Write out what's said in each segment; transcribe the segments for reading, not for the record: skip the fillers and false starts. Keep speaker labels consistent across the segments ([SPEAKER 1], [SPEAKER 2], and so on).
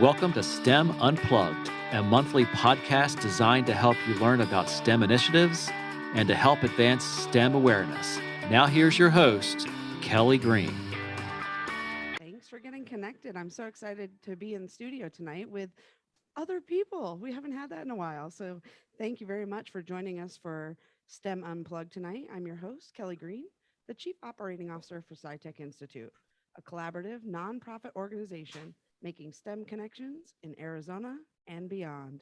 [SPEAKER 1] Welcome to STEM Unplugged, a monthly podcast designed to help you learn about STEM initiatives and to help advance STEM awareness. Now here's your host, Kelly Green.
[SPEAKER 2] Thanks for getting connected. I'm so excited to be in the studio tonight with other people. We haven't had that in a while. So thank you very much for joining us for STEM Unplugged tonight. I'm your host, Kelly Green, the Chief Operating Officer for SciTech Institute, a collaborative nonprofit organization making STEM connections in Arizona and beyond.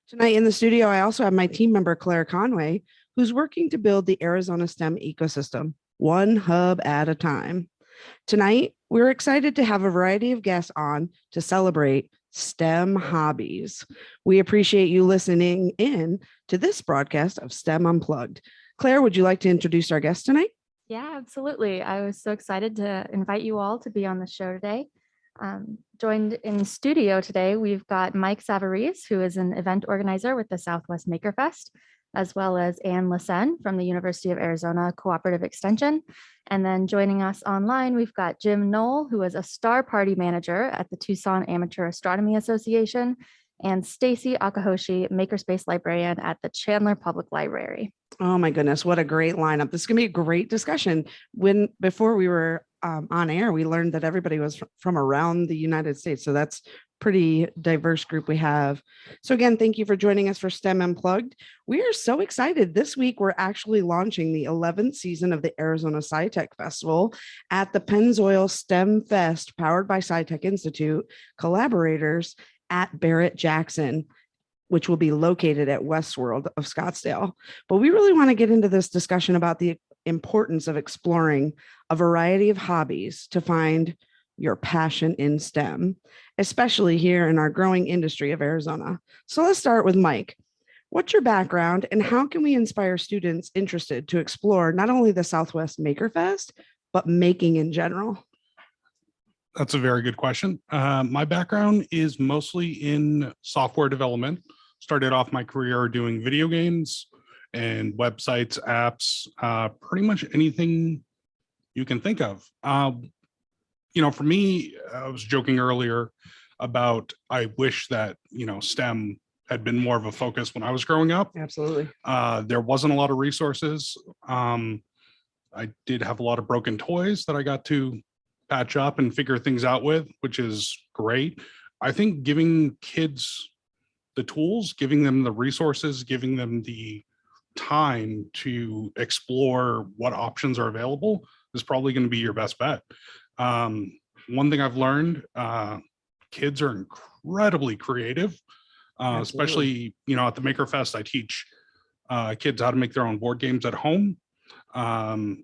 [SPEAKER 2] Tonight in the studio, I also have my team member, Claire Conway, who's working to build the Arizona STEM ecosystem, one hub at a time. Tonight, we're excited to have a variety of guests on to celebrate STEM hobbies. We appreciate you listening in to this broadcast of STEM Unplugged. Claire, would you like to introduce our guest tonight?
[SPEAKER 3] Yeah, absolutely. I was so excited to invite you all to be on the show today. Joined in studio today, we've got Mike Savarese, who is an event organizer with the Southwest Maker Fest, as well as LeSenne from the University of Arizona Cooperative Extension. And then joining us online, we've got Knoll, who is a star party manager at the Tucson Amateur Astronomy Association, and Stacey Akahoshi, Makerspace librarian at the Chandler Public Library.
[SPEAKER 2] Oh my goodness, what a great lineup. This is going to be a great discussion. Before we were on air, we learned that everybody was from around the United States. So that's pretty diverse group we have. So again, thank you for joining us for STEM Unplugged. We are so excited. This week, we're actually launching the 11th season of the Arizona SciTech Festival at the Pennzoil STEM Fest, powered by SciTech Institute, collaborators at Barrett-Jackson, which will be located at Westworld of Scottsdale. But we really want to get into this discussion about the importance of exploring a variety of hobbies to find your passion in STEM, especially here in our growing industry of Arizona. So let's start with Mike. What's your background and how can we inspire students interested to explore not only the Southwest Maker Fest, but making in general?
[SPEAKER 4] That's a very good question. My background is mostly in software development. Started off my career doing video games and websites, apps, pretty much anything you can think of. For me, I was joking earlier about I wish that, STEM had been more of a focus when I was growing up.
[SPEAKER 2] Absolutely.
[SPEAKER 4] There wasn't a lot of resources. I did have a lot of broken toys that I got to patch up and figure things out with, which is great. I think giving kids the tools, giving them the resources, giving them the time to explore what options are available is probably going to be your best bet. One thing I've learned, kids are incredibly creative, especially, at the Maker Fest. I teach kids how to make their own board games at home. And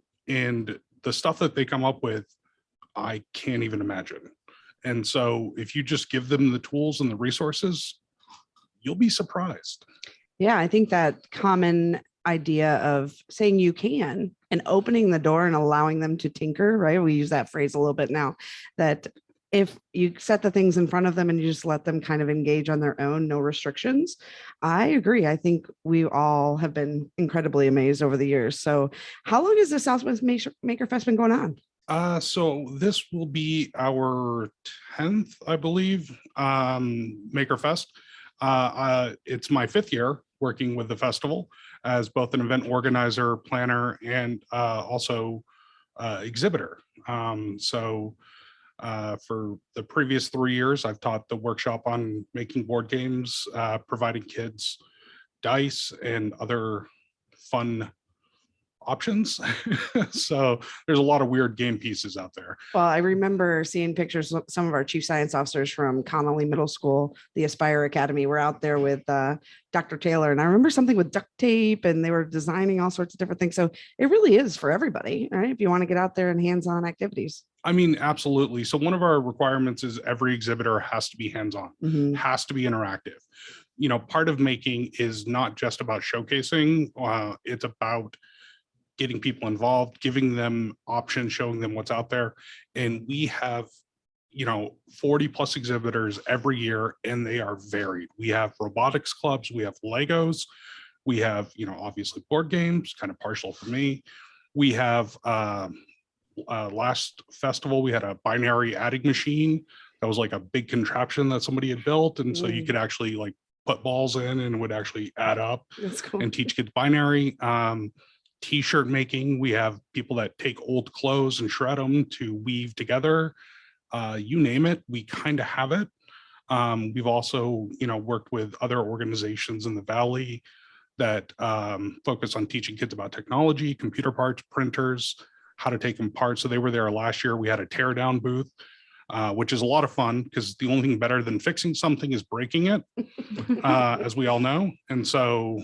[SPEAKER 4] the stuff that they come up with, I can't even imagine. And so if you just give them the tools and the resources, you'll be surprised.
[SPEAKER 2] Yeah, I think that common idea of saying you can and opening the door and allowing them to tinker, right? We use that phrase a little bit now, that if you set the things in front of them and you just let them kind of engage on their own, no restrictions. I agree. I think we all have been incredibly amazed over the years. So how long has the Southwest Maker Fest been going on?
[SPEAKER 4] So this will be our 10th, I believe, Maker Fest. It's my 5th year working with the festival as both an event organizer, planner, and also exhibitor. For the previous 3 years, I've taught the workshop on making board games, providing kids dice and other fun options. So there's a lot of weird game pieces out there.
[SPEAKER 2] Well, I remember seeing pictures of some of our chief science officers from Connolly Middle School, the Aspire Academy, were out there with Dr. Taylor. And I remember something with duct tape and they were designing all sorts of different things. So it really is for everybody, right? If you want to get out there and hands-on activities.
[SPEAKER 4] I mean, absolutely. So one of our requirements is every exhibitor has to be hands-on, has to be interactive. Part of making is not just about showcasing. It's about getting people involved, giving them options, showing them what's out there. And we have, 40 plus exhibitors every year, and they are varied. We have robotics clubs, we have Legos, we have, obviously board games, kind of partial for me. We have, last festival, we had a binary adding machine that was like a big contraption that somebody had built. And so you
[SPEAKER 2] Mm.
[SPEAKER 4] could actually like put balls in and it would actually add up
[SPEAKER 2] That's cool.
[SPEAKER 4] and teach kids binary. T-shirt making, we have people that take old clothes and shred them to weave together. You name it, we kind of have it. We've also, worked with other organizations in the Valley that focus on teaching kids about technology, computer parts, printers, how to take them apart. So they were there last year. We had a tear down booth, which is a lot of fun because the only thing better than fixing something is breaking it, as we all know. And so,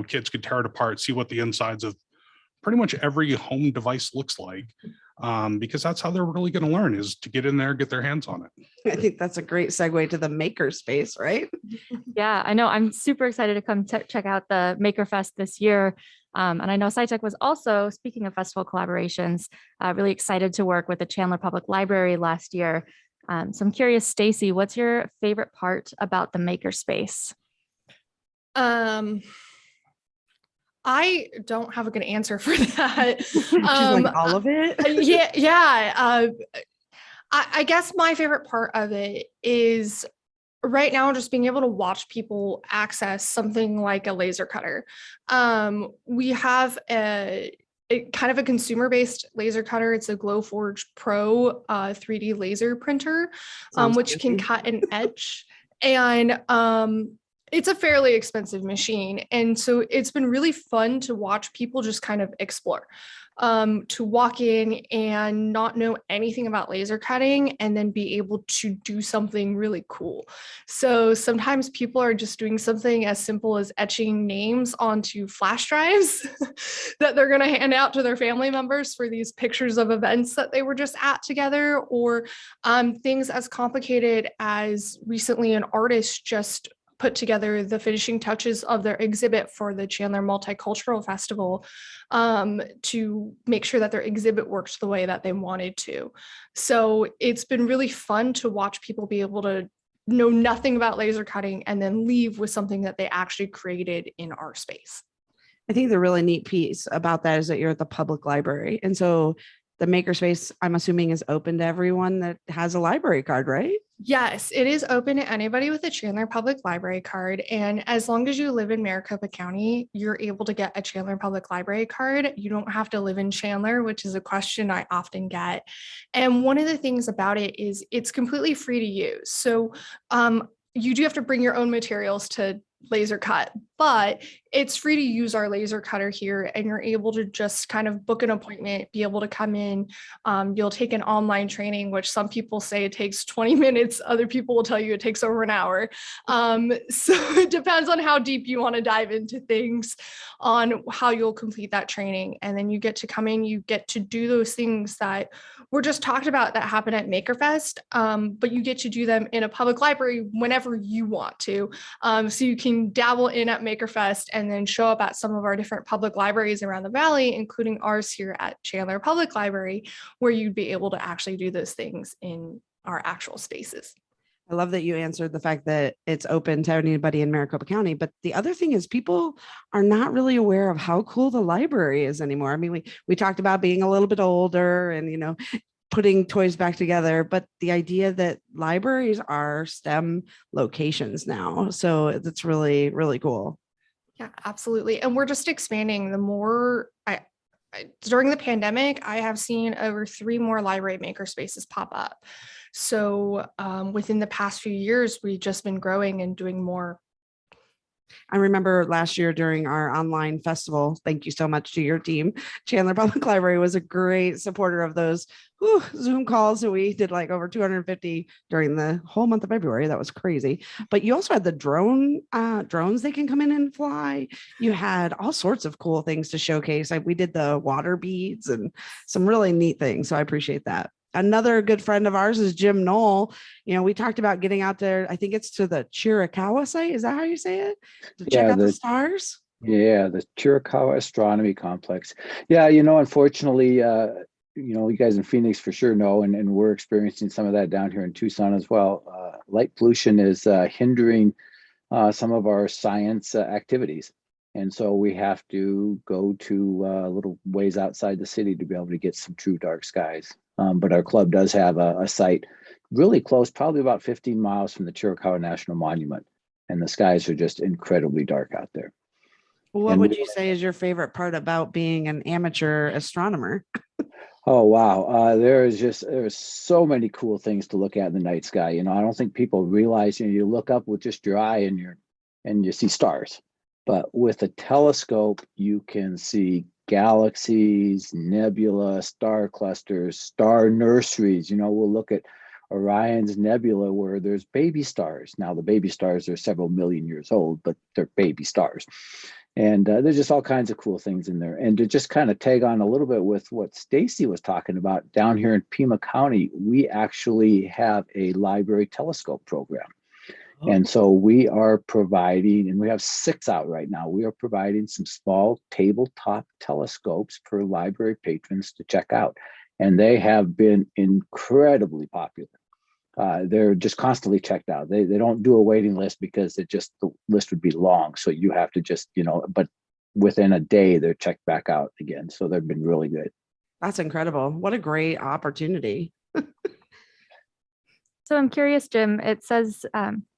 [SPEAKER 4] kids could tear it apart, see what the insides of pretty much every home device looks like, because that's how they're really going to learn, is to get in there, get their hands on it.
[SPEAKER 2] I think that's a great segue to the Makerspace, right?
[SPEAKER 3] Yeah, I know. I'm super excited to come check out the Makerfest this year. And I know SciTech was also, speaking of festival collaborations, really excited to work with the Chandler Public Library last year. So I'm curious, Stacey, what's your favorite part about the Makerspace?
[SPEAKER 5] I don't have a good answer for that.
[SPEAKER 2] She's like all of it.
[SPEAKER 5] Yeah. I guess my favorite part of it is right now just being able to watch people access something like a laser cutter. We have a kind of a consumer-based laser cutter. It's a Glowforge Pro 3D laser printer, which can cut and etch. And it's a fairly expensive machine. And so it's been really fun to watch people just kind of explore, to walk in and not know anything about laser cutting and then be able to do something really cool. So sometimes people are just doing something as simple as etching names onto flash drives that they're going to hand out to their family members for these pictures of events that they were just at together, or things as complicated as recently an artist just put together the finishing touches of their exhibit for the Chandler Multicultural Festival, to make sure that their exhibit worked the way that they wanted to. So it's been really fun to watch people be able to know nothing about laser cutting and then leave with something that they actually created in our space.
[SPEAKER 2] I think the really neat piece about that is that you're at the public library. And so the Makerspace, I'm assuming, is open to everyone that has a library card, right?
[SPEAKER 5] Yes, it is open to anybody with a Chandler Public Library card. And as long as you live in Maricopa County, you're able to get a Chandler Public Library card. You don't have to live in Chandler, which is a question I often get. And one of the things about it is it's completely free to use. So you do have to bring your own materials to laser cut, but it's free to use our laser cutter here, and you're able to just kind of book an appointment, be able to come in. You'll take an online training, which some people say it takes 20 minutes. Other people will tell you it takes over an hour. So it depends on how deep you want to dive into things, on how you'll complete that training. And then you get to come in, you get to do those things that were just talked about that happen at Makerfest, but you get to do them in a public library whenever you want to. So you can dabble in at Makerfest and then show up at some of our different public libraries around the Valley, including ours here at Chandler Public Library, where you'd be able to actually do those things in our actual spaces.
[SPEAKER 2] I love that you answered the fact that it's open to anybody in Maricopa County. But the other thing is people are not really aware of how cool the library is anymore. I mean, we talked about being a little bit older and, putting toys back together, but the idea that libraries are STEM locations now. So it's really, really cool.
[SPEAKER 5] Yeah, absolutely. And we're just expanding. The more during the pandemic, I have seen over 3 more library maker spaces pop up. So within the past few years, we've just been growing and doing more.
[SPEAKER 2] I remember last year during our online festival, thank you so much to your team. Chandler Public Library was a great supporter of those Zoom calls. So we did like over 250 during the whole month of February. That was crazy. But you also had the drones they can come in and fly. You had all sorts of cool things to showcase. We did the water beads and some really neat things. So I appreciate that. Another good friend of ours is Jim Knoll. We talked about getting out there. I think it's to the Chiricahua site. Is that how you say it? To check out the stars?
[SPEAKER 6] Yeah, the Chiricahua Astronomy Complex. Yeah, unfortunately, you guys in Phoenix for sure know, and we're experiencing some of that down here in Tucson as well. Light pollution is hindering some of our science activities. And so we have to go to a little ways outside the city to be able to get some true dark skies. But our club does have a site really close, probably about 15 miles from the Chiricahua National Monument. And the skies are just incredibly dark out there.
[SPEAKER 2] What
[SPEAKER 6] And
[SPEAKER 2] would
[SPEAKER 6] we-
[SPEAKER 2] you say is your favorite part about being an amateur astronomer?
[SPEAKER 6] Oh, wow. There's so many cool things to look at in the night sky. You know, I don't think people realize, you look up with just your eye and you see stars. But with a telescope, you can see galaxies, nebula, star clusters, star nurseries. We'll look at Orion's nebula where there's baby stars. Now, the baby stars are several million years old, but they're baby stars. And there's just all kinds of cool things in there. And to just kind of tag on a little bit with what Stacey was talking about, down here in Pima County, we actually have a library telescope program.
[SPEAKER 1] Oh.
[SPEAKER 6] And so we are providing, and we have 6 out right now, we are providing some small tabletop telescopes for library patrons to check out. And they have been incredibly popular. They're just constantly checked out. They don't do a waiting list because the list would be long. So you have to just, but within a day, they're checked back out again. So they've been really good.
[SPEAKER 2] That's incredible. What a great opportunity.
[SPEAKER 3] So I'm curious, Jim, it says,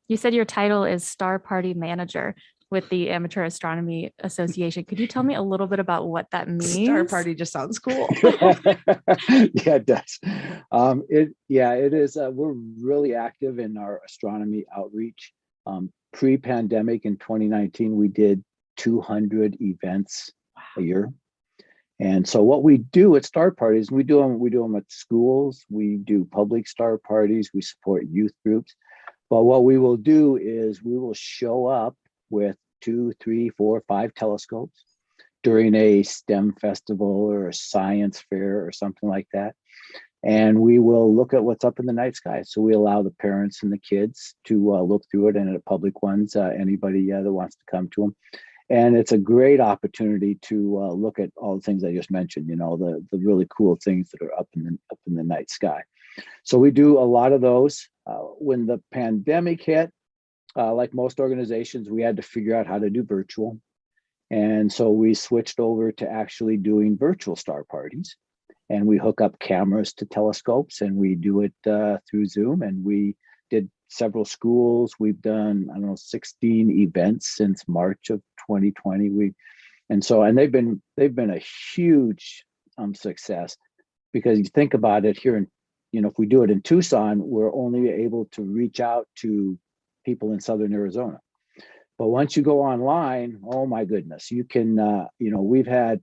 [SPEAKER 3] you said your title is Star Party Manager with the Amateur Astronomy Association. Could you tell me a little bit about what that means?
[SPEAKER 2] Star Party just sounds cool.
[SPEAKER 6] Yeah, it does. It is. We're really active in our astronomy outreach. Pre-pandemic in 2019, we did 200 events a year. And so what we do at Star Parties, we do them at schools, we do public star parties, we support youth groups. But what we will do is we will show up with 2, 3, 4, 5 telescopes during a STEM festival or a science fair or something like that. And we will look at what's up in the night sky. So we allow the parents and the kids to look through it, and at public ones, anybody that wants to come to them. And it's a great opportunity to look at all the things I just mentioned, the really cool things that are up in the night sky. So we do a lot of those. When the pandemic hit, like most organizations, we had to figure out how to do virtual. And so we switched over to actually doing virtual star parties. And we hook up cameras to telescopes and we do it through Zoom. And we did several schools. We've done, 16 events since March of 2020. And they've been a huge success, because you think about it here in, if we do it in Tucson, we're only able to reach out to people in Southern Arizona. But once you go online, oh my goodness, you can, we've had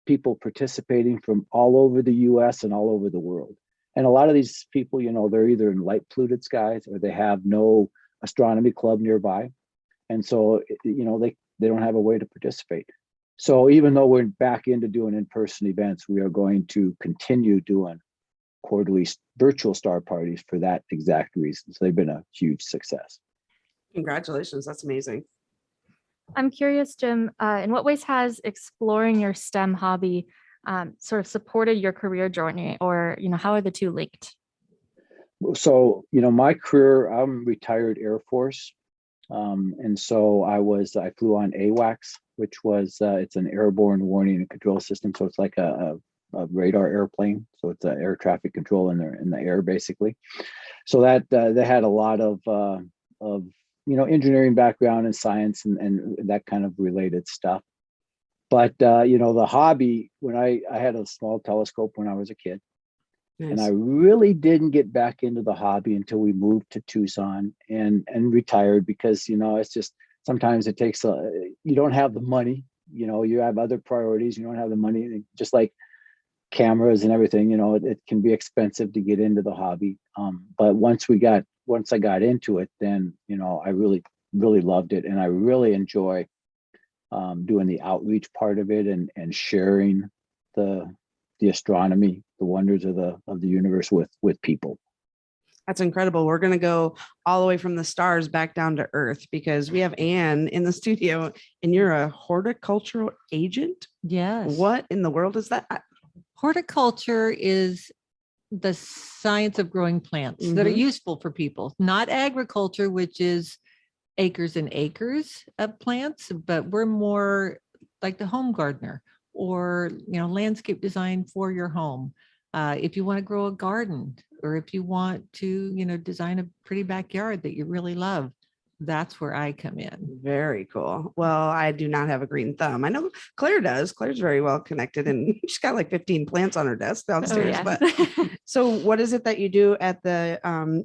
[SPEAKER 6] people participating from all over the US and all over the world. And a lot of these people, they're either in light polluted skies or they have no astronomy club nearby. And so, they don't have a way to participate. So even though we're back into doing in-person events, we are going to continue doing quarterly virtual star parties for that exact reason. So they've been a huge success.
[SPEAKER 2] Congratulations. That's amazing.
[SPEAKER 3] I'm curious, Jim, in what ways has exploring your STEM hobby sort of supported your career journey, or, how are the two linked?
[SPEAKER 6] So, my career, I'm retired Air Force. And so I flew on AWACS, which was, it's an airborne warning and control system. So it's like a radar airplane. So it's air traffic control in the air, basically. So that they had a lot of engineering background and science and that kind of related stuff. But the hobby, when I had a small telescope when I was a kid.
[SPEAKER 2] Nice.
[SPEAKER 6] And I really didn't get back into the hobby until we moved to Tucson and retired, because it's just sometimes it takes you don't have the money, you have other priorities, you don't have the money, just like cameras and everything, it can be expensive to get into the hobby. But once I got into it, then I really loved it, and I really enjoy doing the outreach part of it and sharing the astronomy, the wonders of the universe with people.
[SPEAKER 2] That's incredible. We're going to go all the way from the stars back down to Earth, because we have Anne in the studio, and you're a horticultural agent.
[SPEAKER 7] Yes.
[SPEAKER 2] What in the world is that?
[SPEAKER 7] Horticulture is the science of growing plants that are
[SPEAKER 2] Mhm.
[SPEAKER 7] useful for people, not agriculture, which is acres and acres of plants, but we're more like the home gardener, or landscape design for your home. If you want to grow a garden, or if you want to, design a pretty backyard that you really love, that's where I come in.
[SPEAKER 2] Very cool. Well, I do not have a green thumb. I know Claire does. Claire's very well connected and she's got like 15 plants on her desk downstairs.
[SPEAKER 3] yeah.
[SPEAKER 2] But so what is it that you do at the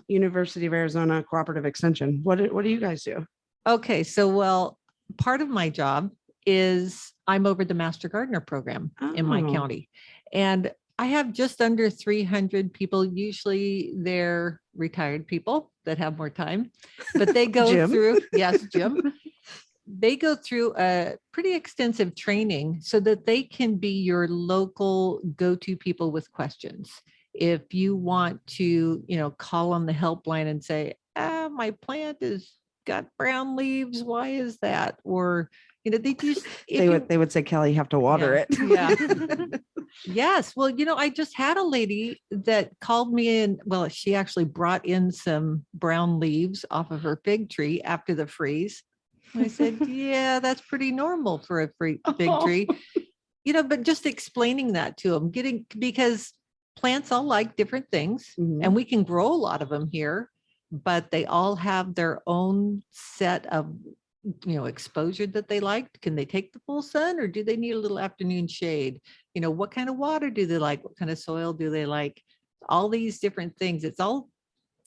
[SPEAKER 2] University of Arizona Cooperative Extension? What do you guys do?
[SPEAKER 7] Okay, so part of my job is I'm over the Master Gardener program in my
[SPEAKER 2] Oh.
[SPEAKER 7] county. And I have just under 300 people. Usually they're retired people that have more time, but they go
[SPEAKER 2] Jim.
[SPEAKER 7] through, yes, Jim. They go through a pretty extensive training so that they can be your local go-to people with questions. If you want to, call on the helpline and say, my plant has got brown leaves, why is that? Or, they just,
[SPEAKER 2] They would say, Kelly, you have to water it.
[SPEAKER 7] Yeah. Yes. Well, I just had a lady that called me in. Well, she actually brought in some brown leaves off of her fig tree after the freeze. And I said, yeah, that's pretty normal for a fig tree. But just explaining that to them, because plants all like different things,
[SPEAKER 2] Mhm.
[SPEAKER 7] and we can grow a lot of them here, but they all have their own set of exposure that they like. Can they take the full sun, or do they need a little afternoon shade? What kind of water do they like? What kind of soil do they like? All these different things. It's all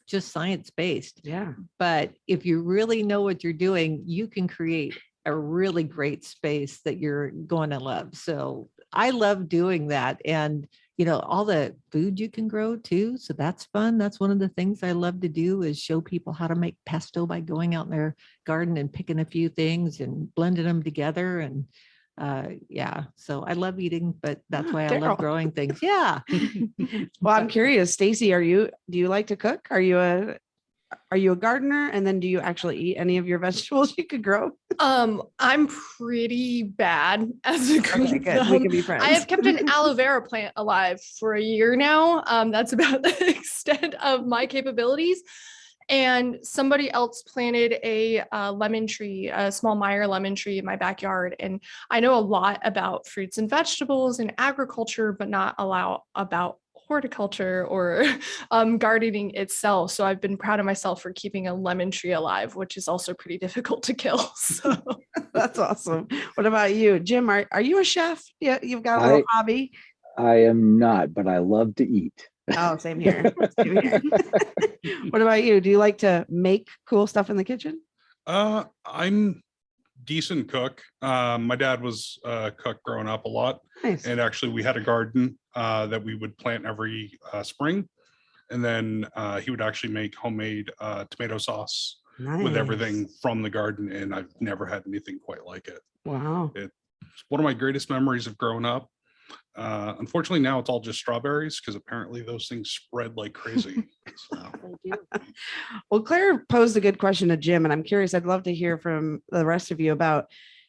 [SPEAKER 7] just science-based.
[SPEAKER 2] Yeah.
[SPEAKER 7] But if you really know what you're doing, you can create a really great space that you're going to love. So I love doing that. And all the food you can grow too. So that's fun. That's one of the things I love to do, is show people how to make pesto by going out in their garden and picking a few things and blending them together. And so I love eating, but that's why I love
[SPEAKER 2] Daryl.
[SPEAKER 7] growing things. Yeah.
[SPEAKER 2] Well, I'm curious, Stacey, do you like to cook? Are you a gardener? And then do you actually eat any of your vegetables you could grow?
[SPEAKER 5] I'm pretty bad as a
[SPEAKER 2] Okay,
[SPEAKER 5] green
[SPEAKER 2] good. We
[SPEAKER 5] thumb.
[SPEAKER 2] can be friends.
[SPEAKER 5] I have kept an aloe vera plant alive for a year now. That's about the extent of my capabilities. And somebody else planted a lemon tree, a small Meyer lemon tree in my backyard. And I know a lot about fruits and vegetables and agriculture, but not about horticulture or gardening itself. So I've been proud of myself for keeping a lemon tree alive, which is also pretty difficult to kill. So
[SPEAKER 2] That's awesome. What about you, Jim? Are you a chef? Yeah, you've got a little hobby.
[SPEAKER 6] I am not, but I love to eat.
[SPEAKER 2] Oh, same here. Same here. What about you? Do you like to make cool stuff in the kitchen?
[SPEAKER 4] I'm decent cook. My dad was a cook growing up a lot.
[SPEAKER 2] Nice.
[SPEAKER 4] And actually we had a garden that we would plant every spring. And then he would actually make homemade tomato sauce with everything from the garden. And I've never had anything quite like it.
[SPEAKER 2] Wow.
[SPEAKER 4] It's one of my greatest memories of growing up. Unfortunately, now it's all just strawberries, because apparently those things spread like crazy. So.
[SPEAKER 2] Well, Claire posed a good question to Jim, and I'm curious, I'd love to hear from the rest of you about,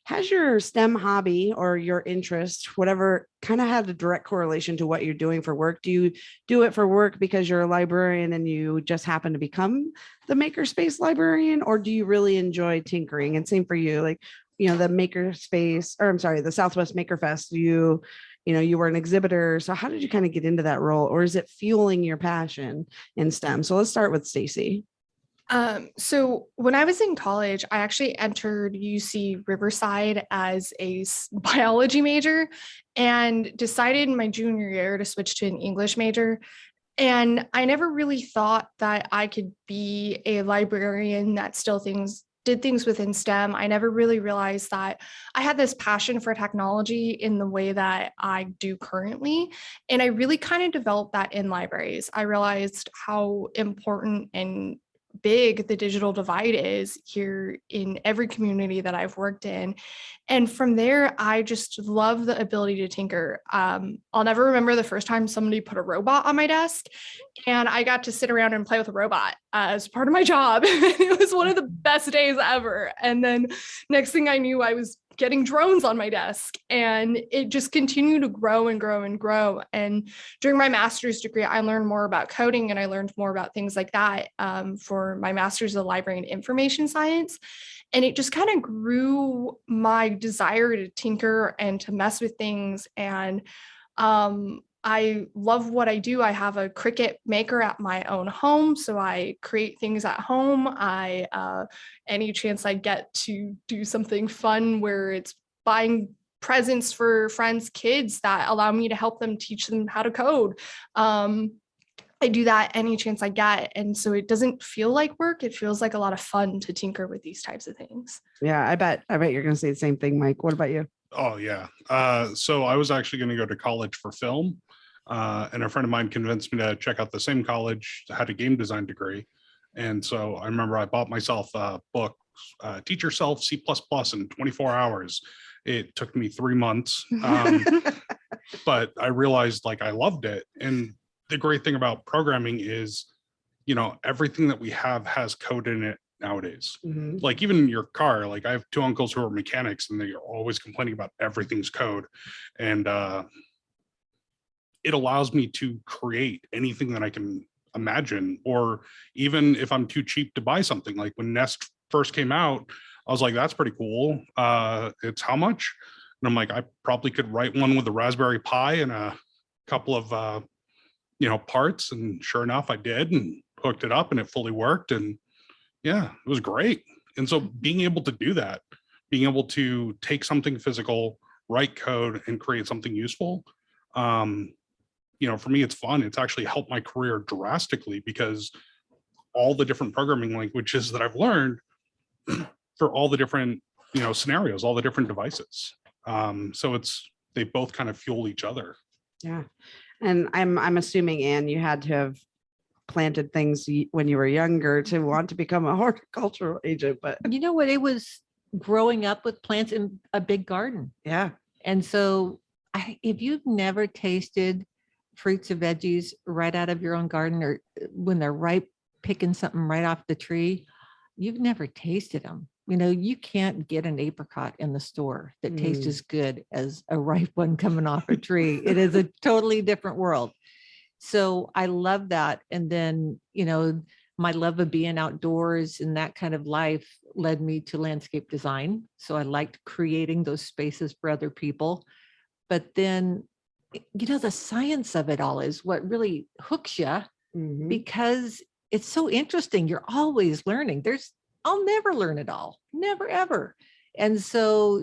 [SPEAKER 2] has your STEM hobby or your interest, whatever, kind of had a direct correlation to what you're doing for work? Do you do it for work because you're a librarian and you just happen to become the Makerspace librarian, or do you really enjoy tinkering? And same for you, like, the Makerspace, or I'm sorry, the Southwest Makerfest, you were an exhibitor. So how did you kind of get into that role, or is it fueling your passion in STEM? So let's start with Stacey.
[SPEAKER 5] So when I was in college, I actually entered UC Riverside as a biology major and decided in my junior year to switch to an English major. And I never really thought that I could be a librarian that still did things within STEM. I never really realized that I had this passion for technology in the way that I do currently. And I really kind of developed that in libraries. I realized how important and big the digital divide is here in every community that I've worked in. And from there, I just love the ability to tinker. I'll never remember the first time somebody put a robot on my desk, and I got to sit around and play with a robot as part of my job. It was one of the best days ever. And then next thing I knew, I was getting drones on my desk, and it just continued to grow and grow and grow. And during my master's degree, I learned more about coding, and I learned more about things like that for my master's of library and information science. And it just kind of grew my desire to tinker and to mess with things. And I I love what I do. I have a Cricut maker at my own home, so I create things at home. Any chance I get to do something fun where it's buying presents for friends' kids that allow me to help them, teach them how to code. I do that any chance I get. And so it doesn't feel like work. It feels like a lot of fun to tinker with these types of things.
[SPEAKER 2] Yeah, I bet you're going to say the same thing, Mike. What about you?
[SPEAKER 4] Oh, yeah. So I was actually going to go to college for film. And a friend of mine convinced me to check out the same college that had a game design degree. And so I remember I bought myself a book, Teach Yourself C++ in 24 hours. It took me 3 months. But I realized like I loved it. And the great thing about programming is, you know, everything that we have has code in it nowadays.
[SPEAKER 2] Mhm.
[SPEAKER 4] Like even your car, like I have 2 uncles who are mechanics and they are always complaining about everything's code. And it allows me to create anything that I can imagine. Or even if I'm too cheap to buy something, like when Nest first came out, I was like, that's pretty cool. It's how much? And I'm like, I probably could write one with a Raspberry Pi and a couple of parts. And sure enough, I did and hooked it up and it fully worked. And yeah, it was great. And so being able to do that, being able to take something physical, write code and create something useful, for me, it's fun. It's actually helped my career drastically because all the different programming languages that I've learned for all the different, scenarios, all the different devices. So they both kind of fuel each other.
[SPEAKER 2] Yeah. And I'm assuming, Anne, you had to have planted things when you were younger to want to become a horticultural agent, but
[SPEAKER 7] You know what? It was growing up with plants in a big garden.
[SPEAKER 2] yeah.
[SPEAKER 7] And so if you've never tasted fruits or veggies right out of your own garden, or when they're ripe, picking something right off the tree, you've never tasted them. You can't get an apricot in the store that tastes as good as a ripe one coming off a tree. It is a totally different world. So I love that. And then, my love of being outdoors and that kind of life led me to landscape design. So I liked creating those spaces for other people. But then, the science of it all is what really hooks you, because it's so interesting. You're always learning. I'll never learn it all, never, ever. And so,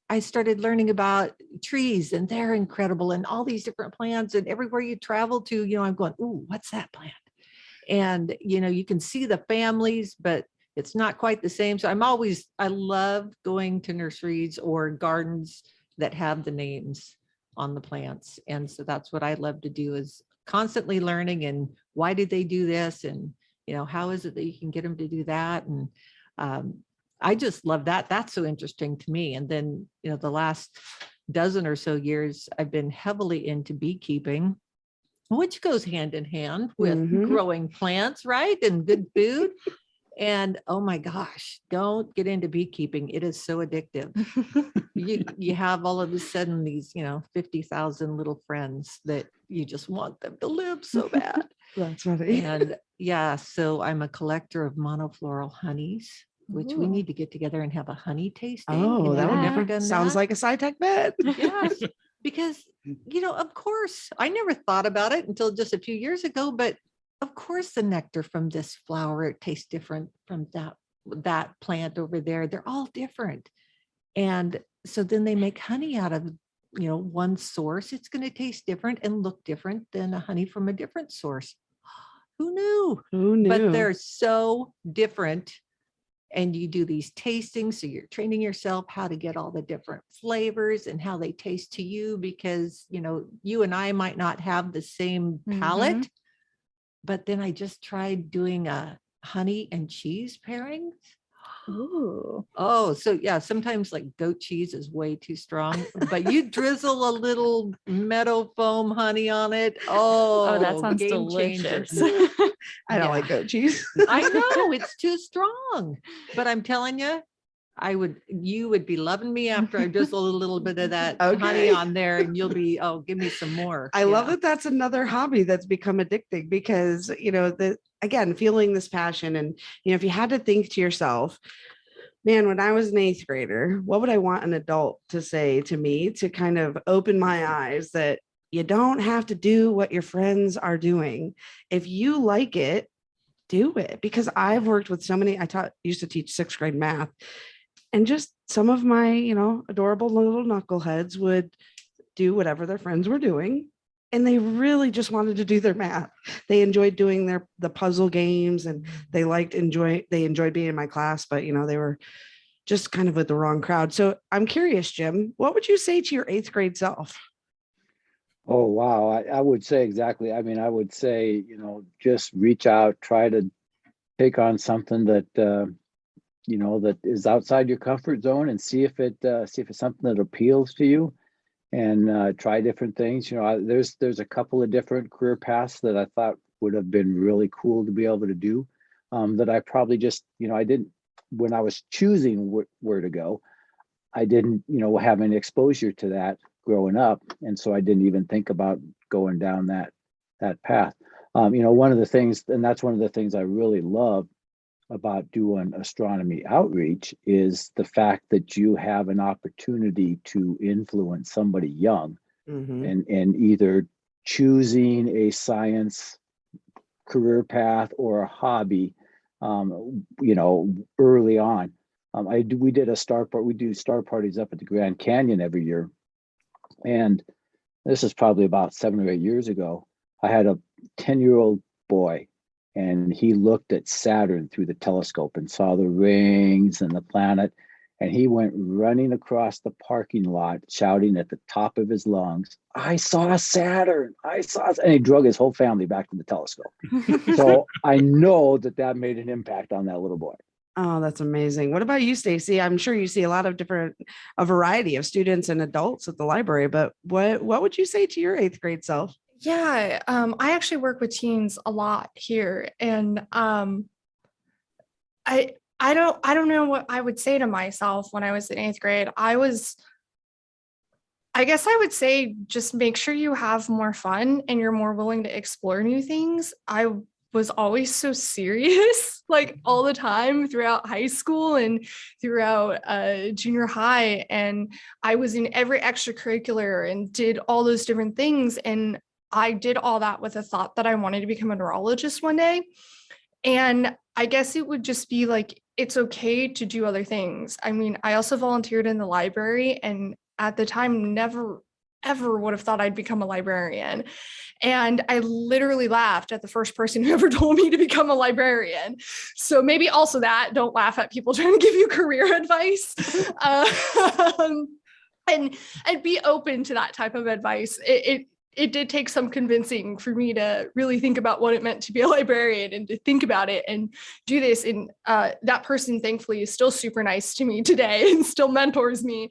[SPEAKER 7] I started learning about trees and they're incredible and all these different plants, and everywhere you travel to, I'm going, ooh, what's that plant? And, you can see the families, but it's not quite the same. So I love going to nurseries or gardens that have the names on the plants. And so that's what I love to do, is constantly learning, and why did they do this? And, how is it that you can get them to do that? And I just love that. That's so interesting to me. And then, the last dozen or so years, I've been heavily into beekeeping, which goes hand in hand with growing plants, right? And good food. And oh my gosh, don't get into beekeeping. It is so addictive. You have all of a sudden these, 50,000 little friends that you just want them to live so bad.
[SPEAKER 2] That's funny.
[SPEAKER 7] And yeah, so I'm a collector of monofloral honeys, which we need to get together and have a honey tasting.
[SPEAKER 2] Oh, that would
[SPEAKER 7] never done
[SPEAKER 2] sounds
[SPEAKER 7] that.
[SPEAKER 2] like a sci-tech bet.
[SPEAKER 7] Yes, because, of course, I never thought about it until just a few years ago, but of course the nectar from this flower, it tastes different from that plant over there. They're all different. And so then they make honey out of, one source. It's going to taste different and look different than a honey from a different source. Who knew?
[SPEAKER 2] Who knew?
[SPEAKER 7] But they're so different. And you do these tastings, so you're training yourself how to get all the different flavors and how they taste to you, because, you and I might not have the same palate. But then I just tried doing a honey and cheese pairing.
[SPEAKER 3] Ooh.
[SPEAKER 7] Oh, so yeah, sometimes like goat cheese is way too strong, but you drizzle a little meadow foam honey on it. Oh,
[SPEAKER 3] that sounds
[SPEAKER 7] game changer.
[SPEAKER 3] delicious.
[SPEAKER 2] I don't like goat cheese.
[SPEAKER 7] I know it's too strong, but I'm telling you, you would be loving me after I drizzle a little bit of that honey
[SPEAKER 2] Okay.
[SPEAKER 7] on there, and you'll be, oh, give me some more.
[SPEAKER 2] I love that that's another hobby that's become addicting, because, again, feeling this passion. And, if you had to think to yourself, man, when I was an 8th grader, what would I want an adult to say to me to kind of open my eyes that You don't have to do what your friends are doing. If you like it, do it. Because I've worked with so many, used to teach 6th grade math, and just some of my, adorable little knuckleheads would do whatever their friends were doing. And they really just wanted to do their math. They enjoyed doing the puzzle games, and they enjoyed being in my class, but they were just kind of with the wrong crowd. So I'm curious, Jim, what would you say to your 8th grade self?
[SPEAKER 6] Oh, wow. I would say exactly. I mean, I would say, just reach out, try to take on something that, that is outside your comfort zone, and see if it's something that appeals to you, and try different things. There's a couple of different career paths that I thought would have been really cool to be able to do, that I probably just, I didn't, when I was choosing where to go, I didn't, have any exposure to that growing up. And so I didn't even think about going down that path. One of the things, and that's one of the things I really love about doing astronomy outreach, is the fact that you have an opportunity to influence somebody young, and either choosing a science career path or a hobby, early on. We do star parties up at the Grand Canyon every year. And this is probably about 7 or 8 years ago. I had a 10-year-old boy, and he looked at Saturn through the telescope and saw the rings and the planet. And he went running across the parking lot, shouting at the top of his lungs, "I saw Saturn! I saw," and he drug his whole family back to the telescope. So I know that made an impact on that little boy.
[SPEAKER 2] Oh, that's amazing. What about you, Stacey? I'm sure you see a lot of a variety of students and adults at the library, but what would you say to your 8th grade self?
[SPEAKER 5] Yeah, I actually work with teens a lot here, and I don't know what I would say to myself when I was in 8th grade. I guess I would say just make sure you have more fun and you're more willing to explore new things. I was always so serious, like all the time throughout high school and throughout junior high. And I was in every extracurricular and did all those different things. And I did all that with a thought that I wanted to become a neurologist one day. And I guess it would just be like, it's okay to do other things. I mean, I also volunteered in the library, and at the time, never, ever would have thought I'd become a librarian. And I literally laughed at the first person who ever told me to become a librarian. So maybe also don't laugh at people trying to give you career advice. And be open to that type of advice. It did take some convincing for me to really think about what it meant to be a librarian and to think about it and do this. And that person, thankfully, is still super nice to me today and still mentors me,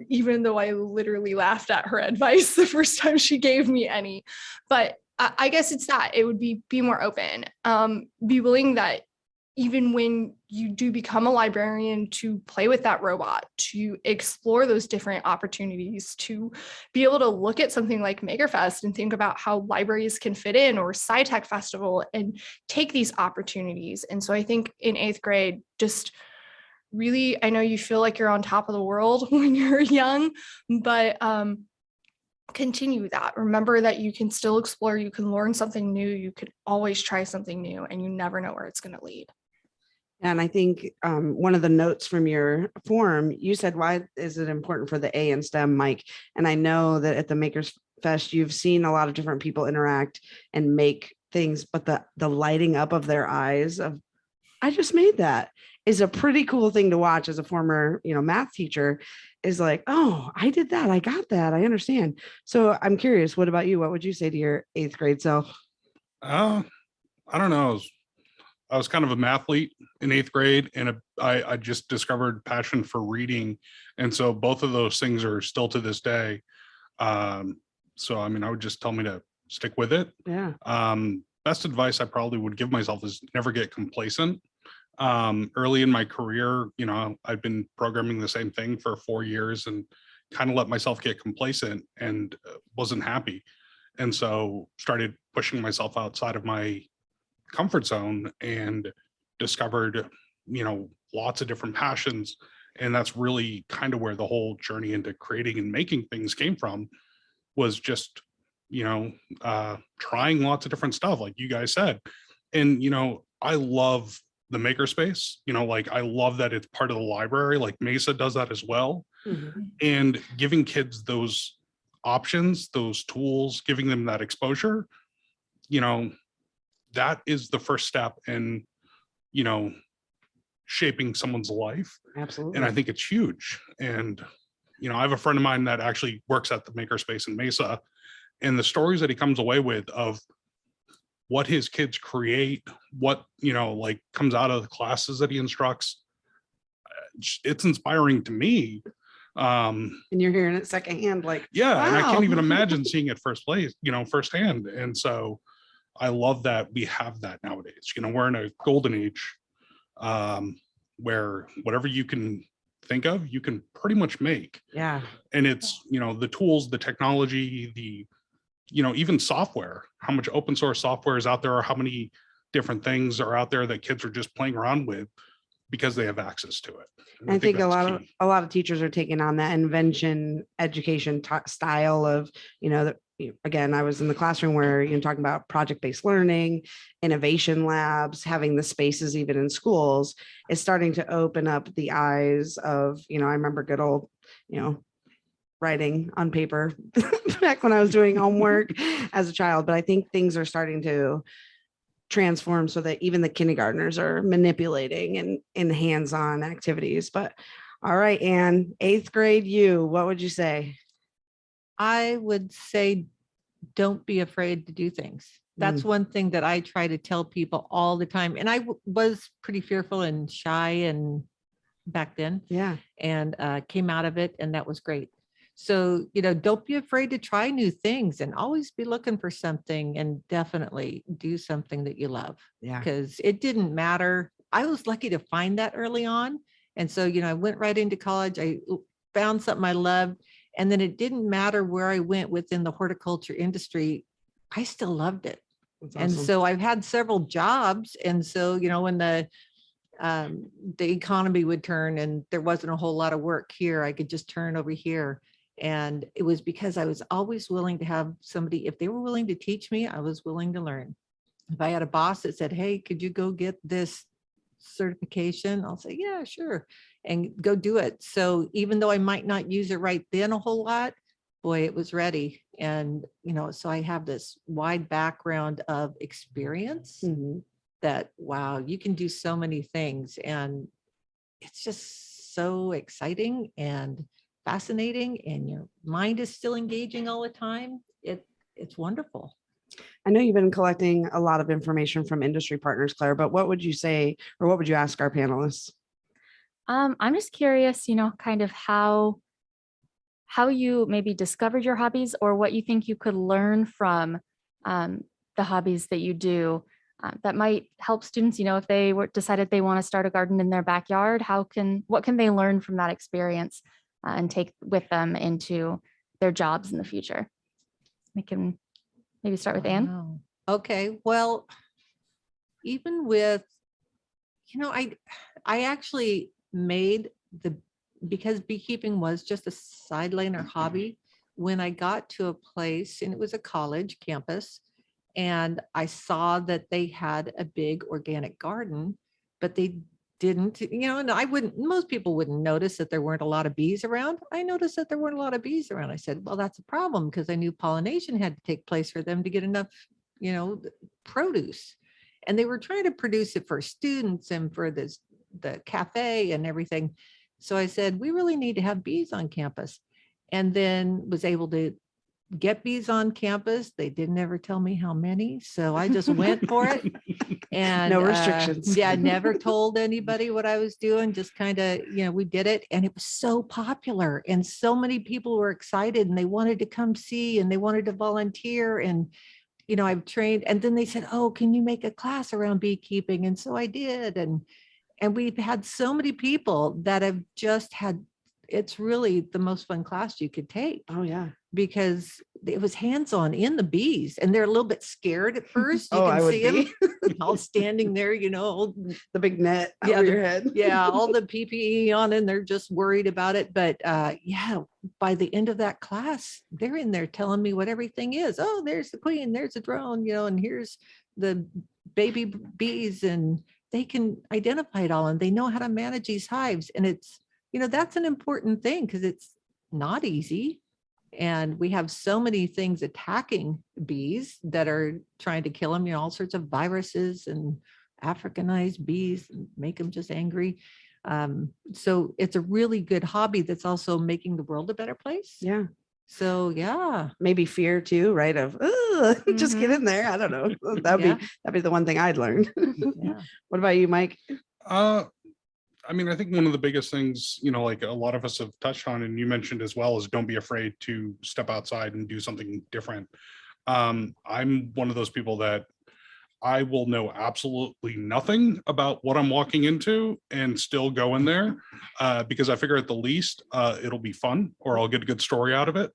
[SPEAKER 5] even though I literally laughed at her advice the first time she gave me any. But I guess it's that. It would be more open, be willing that even when you do become a librarian, to play with that robot, to explore those different opportunities, to be able to look at something like Makerfest and think about how libraries can fit in, or SciTech Festival, and take these opportunities. And so I think in 8th grade, just really, I know you feel like you're on top of the world when you're young, but continue that. Remember that you can still explore, you can learn something new, you could always try something new, and you never know where it's going to lead.
[SPEAKER 2] And I think one of the notes from your form, you said, why is it important for the A in STEM, Mike? And I know that at the Makers Fest, you've seen a lot of different people interact and make things, but the lighting up of their eyes of, I just made that, is a pretty cool thing to watch as a former, math teacher, is like, oh, I did that. I got that. I understand. So I'm curious, what about you? What would you say to your 8th grade self?
[SPEAKER 4] I don't know. I was kind of a mathlete in 8th grade, and I just discovered passion for reading. And so both of those things are still to this day. So, I mean, I would just tell me to stick with it.
[SPEAKER 2] Yeah.
[SPEAKER 4] Best advice I probably would give myself is never get complacent. Early in my career, I've been programming the same thing for 4 years and kind of let myself get complacent and wasn't happy. And so started pushing myself outside of my comfort zone and discovered, lots of different passions. And that's really kind of where the whole journey into creating and making things came from, was just, trying lots of different stuff, like you guys said. And, I love the Makerspace, like I love that it's part of the library, like Mesa does that as well.
[SPEAKER 2] Mhm.
[SPEAKER 4] And giving kids those options, those tools, giving them that exposure, that is the first step in, shaping someone's life.
[SPEAKER 2] Absolutely.
[SPEAKER 4] And I think it's huge. And, I have a friend of mine that actually works at the Makerspace in Mesa, and the stories that he comes away with of what his kids create, what, like comes out of the classes that he instructs, it's inspiring to me.
[SPEAKER 2] And you're hearing it secondhand, like,
[SPEAKER 4] Yeah. And I
[SPEAKER 2] wow.
[SPEAKER 4] can't even imagine seeing it firsthand. And so I love that we have that nowadays. We're in a golden age where whatever you can think of, you can pretty much make.
[SPEAKER 2] Yeah.
[SPEAKER 4] And it's, the tools, the technology, the, even software, how much open source software is out there, or how many different things are out there that kids are just playing around with because they have access to it. And
[SPEAKER 2] I think a
[SPEAKER 4] that's
[SPEAKER 2] lot
[SPEAKER 4] key.
[SPEAKER 2] of teachers are taking on that invention education style of, again, I was in the classroom where you're talking about project-based learning, innovation labs, having the spaces even in schools is starting to open up the eyes of, I remember good old, writing on paper back when I was doing homework as a child. But I think things are starting to transform so that even the kindergartners are manipulating and in hands-on activities. But all right, Anne, 8th grade, what would you say?
[SPEAKER 7] I would say, don't be afraid to do things. That's one thing that I try to tell people all the time. And I was pretty fearful and shy and back then.
[SPEAKER 2] Yeah.
[SPEAKER 7] And came out of it, and that was great. So, don't be afraid to try new things, and always be looking for something, and definitely do something that you love.
[SPEAKER 2] Yeah.
[SPEAKER 7] Because it didn't matter. I was lucky to find that early on. And so, I went right into college. I found something I loved. And then it didn't matter where I went within the horticulture industry. I still loved it.
[SPEAKER 2] That's
[SPEAKER 7] And
[SPEAKER 2] awesome.
[SPEAKER 7] so I've had several jobs. And so, when the economy would turn and there wasn't a whole lot of work here, I could just turn over here. And it was because I was always willing to have somebody, if they were willing to teach me, I was willing to learn. If I had a boss that said, hey, could you go get this certification? I'll say, yeah, sure. And go do it. So even though I might not use it right then a whole lot, boy, it was ready. And, so I have this wide background of experience
[SPEAKER 2] Mhm.
[SPEAKER 7] that, wow, you can do so many things. And it's just so exciting and fascinating, and your mind is still engaging all the time. It's wonderful.
[SPEAKER 2] I know you've been collecting a lot of information from industry partners, Claire, but what would you say, or what would you ask our panelists?
[SPEAKER 3] I'm just curious, kind of how you maybe discovered your hobbies, or what you think you could learn from the hobbies that you do that might help students, if they decided they want to start a garden in their backyard, what can they learn from that experience and take with them into their jobs in the future? We can maybe start with Anne.
[SPEAKER 7] Wow. Okay. Well, even with, I actually made because beekeeping was just a sideline or hobby, when I got to a place, and it was a college campus, and I saw that they had a big organic garden, but they didn't, and most people wouldn't notice that there weren't a lot of bees around. I noticed that there weren't a lot of bees around. I said, well, that's a problem, because I knew pollination had to take place for them to get enough, produce. And they were trying to produce it for students and for the cafe and everything. So I said, we really need to have bees on campus. And then was able to get bees on campus. They didn't ever tell me how many, so I just went for it. And
[SPEAKER 2] No restrictions.
[SPEAKER 7] Yeah, never told anybody what I was doing. Just kind of, we did it, and it was so popular, and so many people were excited, and they wanted to come see, and they wanted to volunteer. And I've trained, and then they said, oh, can you make a class around beekeeping? And so I did, and we've had so many people that have just had it's really the most fun class you could take.
[SPEAKER 2] Oh yeah.
[SPEAKER 7] Because it was hands-on in the bees, and they're a little bit scared at first. You
[SPEAKER 2] Oh,
[SPEAKER 7] can
[SPEAKER 2] I would
[SPEAKER 7] see them
[SPEAKER 2] be.
[SPEAKER 7] all standing there,
[SPEAKER 2] The big net
[SPEAKER 7] Yeah,
[SPEAKER 2] over
[SPEAKER 7] the-
[SPEAKER 2] your head.
[SPEAKER 7] yeah, all the PPE on, and they're just worried about it. But yeah, by the end of that class, they're in there telling me what everything is. Oh, there's the queen, there's the drone, and here's the baby bees, and they can identify it all, and they know how to manage these hives. And it's, that's an important thing, because it's not easy. And we have so many things attacking bees that are trying to kill them, all sorts of viruses and Africanized bees and make them just angry. So it's a really good hobby that's also making the world a better place.
[SPEAKER 2] Yeah.
[SPEAKER 7] So yeah.
[SPEAKER 2] Maybe fear too, right? Of just get in there. I don't know. That'd be the one thing I'd learn.
[SPEAKER 7] Yeah.
[SPEAKER 2] What about you, Mike?
[SPEAKER 4] I mean, I think one of the biggest things, like a lot of us have touched on, and you mentioned as well, is don't be afraid to step outside and do something different. I'm one of those people that I will know absolutely nothing about what I'm walking into and still go in there because I figure at the least it'll be fun, or I'll get a good story out of it.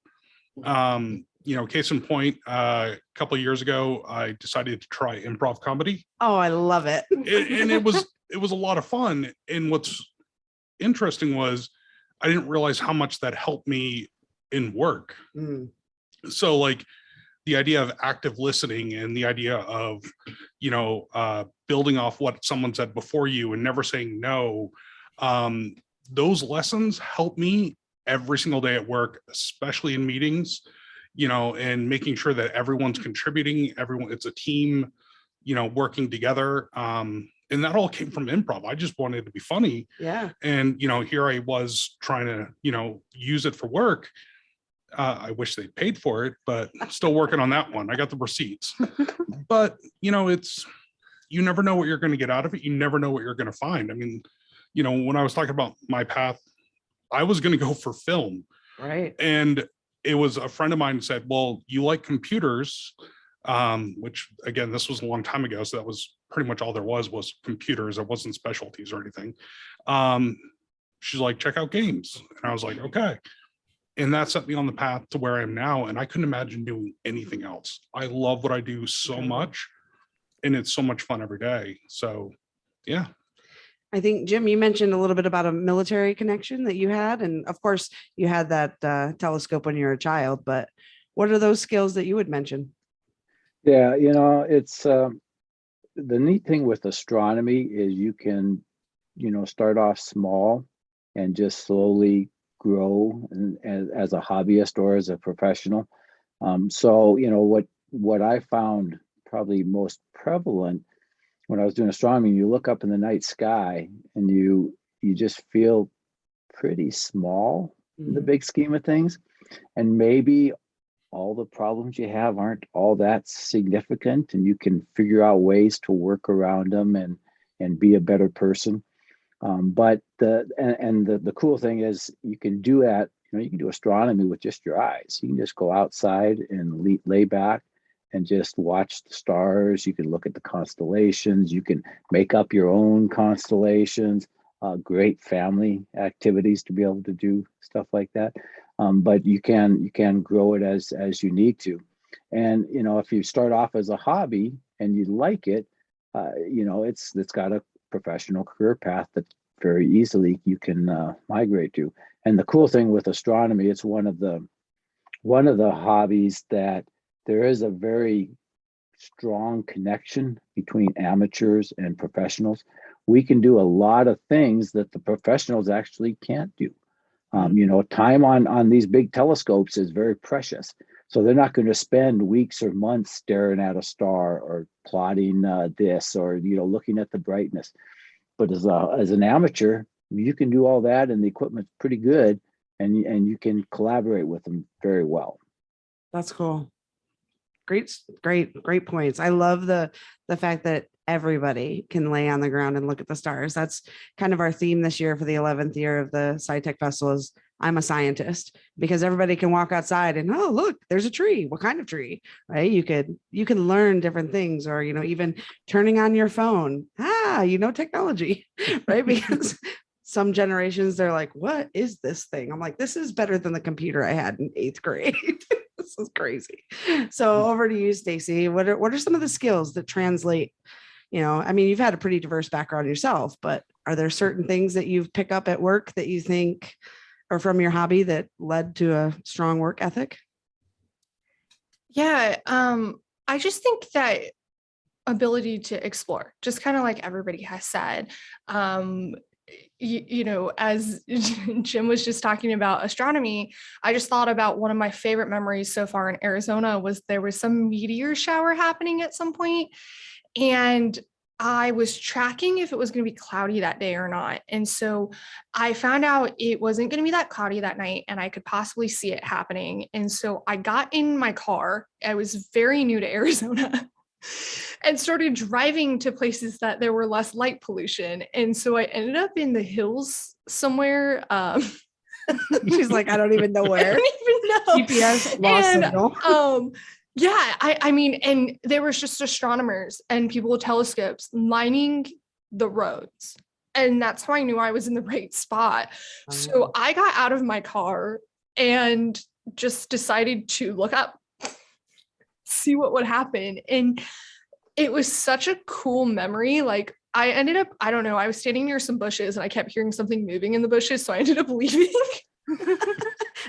[SPEAKER 4] Case in point, a couple of years ago, I decided to try improv comedy.
[SPEAKER 2] Oh, I love it.
[SPEAKER 4] And it was a lot of fun. And what's interesting was I didn't realize how much that helped me in work. So like the idea of active listening and the idea of, building off what someone said before you and never saying no, those lessons help me every single day at work, especially in meetings, and making sure that everyone's contributing, it's a team, working together. And that all came from improv. I just wanted to be funny.
[SPEAKER 2] Yeah.
[SPEAKER 4] And, here I was trying to, use it for work. I wish they paid for it, but still working on that one. I got the receipts. But, you never know what you're going to get out of it. You never know what you're going to find. I mean, when I was talking about my path, I was going to go for film.
[SPEAKER 2] Right.
[SPEAKER 4] And it was a friend of mine said, well, you like computers, which again, this was a long time ago. So that was pretty much all there was computers. There wasn't specialties or anything. She's like, check out games. And I was like, okay. And that set me on the path to where I am now. And I couldn't imagine doing anything else. I love what I do so much. And it's so much fun every day. So, yeah.
[SPEAKER 2] I think, Jim, you mentioned a little bit about a military connection that you had. And of course, you had that telescope when you were a child. But what are those skills that you would mention?
[SPEAKER 6] Yeah, it's the neat thing with astronomy is you can, start off small and just slowly grow as a hobbyist or as a professional. So, what I found probably most prevalent when I was doing astronomy, you look up in the night sky and you just feel pretty small in the big scheme of things. And maybe all the problems you have aren't all that significant, and you can figure out ways to work around them and be a better person. But the cool thing is you can do that, you can do astronomy with just your eyes. You can just go outside and lay back and just watch the stars. You can look at the constellations. You can make up your own constellations. Great family activities to be able to do stuff like that. But you can grow it as you need to. And if you start off as a hobby and you like it, it's got a professional career path that very easily you can migrate to. And the cool thing with astronomy, it's one of the hobbies that there is a very strong connection between amateurs and professionals. We can do a lot of things that the professionals actually can't do. Time on these big telescopes is very precious. So they're not going to spend weeks or months staring at a star or plotting this or, looking at the brightness. But as an amateur, you can do all that, and the equipment's pretty good, and you can collaborate with them very well.
[SPEAKER 2] That's cool. Great points. I love the fact that everybody can lay on the ground and look at the stars. That's kind of our theme this year for the 11th year of the SciTech Festival is I'm a scientist, because everybody can walk outside and, oh, look, there's a tree. What kind of tree, right? You can learn different things, or, even turning on your phone, technology, right? Because some generations, they're like, what is this thing? I'm like, this is better than the computer I had in 8th grade. This is crazy. So over to you, Stacey. What are some of the skills that translate? I mean, you've had a pretty diverse background yourself, but are there certain things that you've picked up at work that you think or from your hobby that led to a strong work ethic?
[SPEAKER 5] Yeah. I just think that ability to explore, just kind of like everybody has said, as Jim was just talking about astronomy, I just thought about one of my favorite memories so far in Arizona was there was some meteor shower happening at some point, and I was tracking if it was going to be cloudy that day or not. And so I found out it wasn't going to be that cloudy that night and I could possibly see it happening. And so I got in my car. I was very new to Arizona and started driving to places that there were less light pollution. And so I ended up in the hills somewhere.
[SPEAKER 2] She's like, I don't even know where.
[SPEAKER 5] I don't even know.
[SPEAKER 2] GPS lost signal.
[SPEAKER 5] Yeah, I mean, and there was just astronomers and people with telescopes lining the roads. And that's how I knew I was in the right spot. So I got out of my car and just decided to look up, see what would happen. And it was such a cool memory. Like I ended up, I don't know, I was standing near some bushes and I kept hearing something moving in the bushes. So I ended up leaving.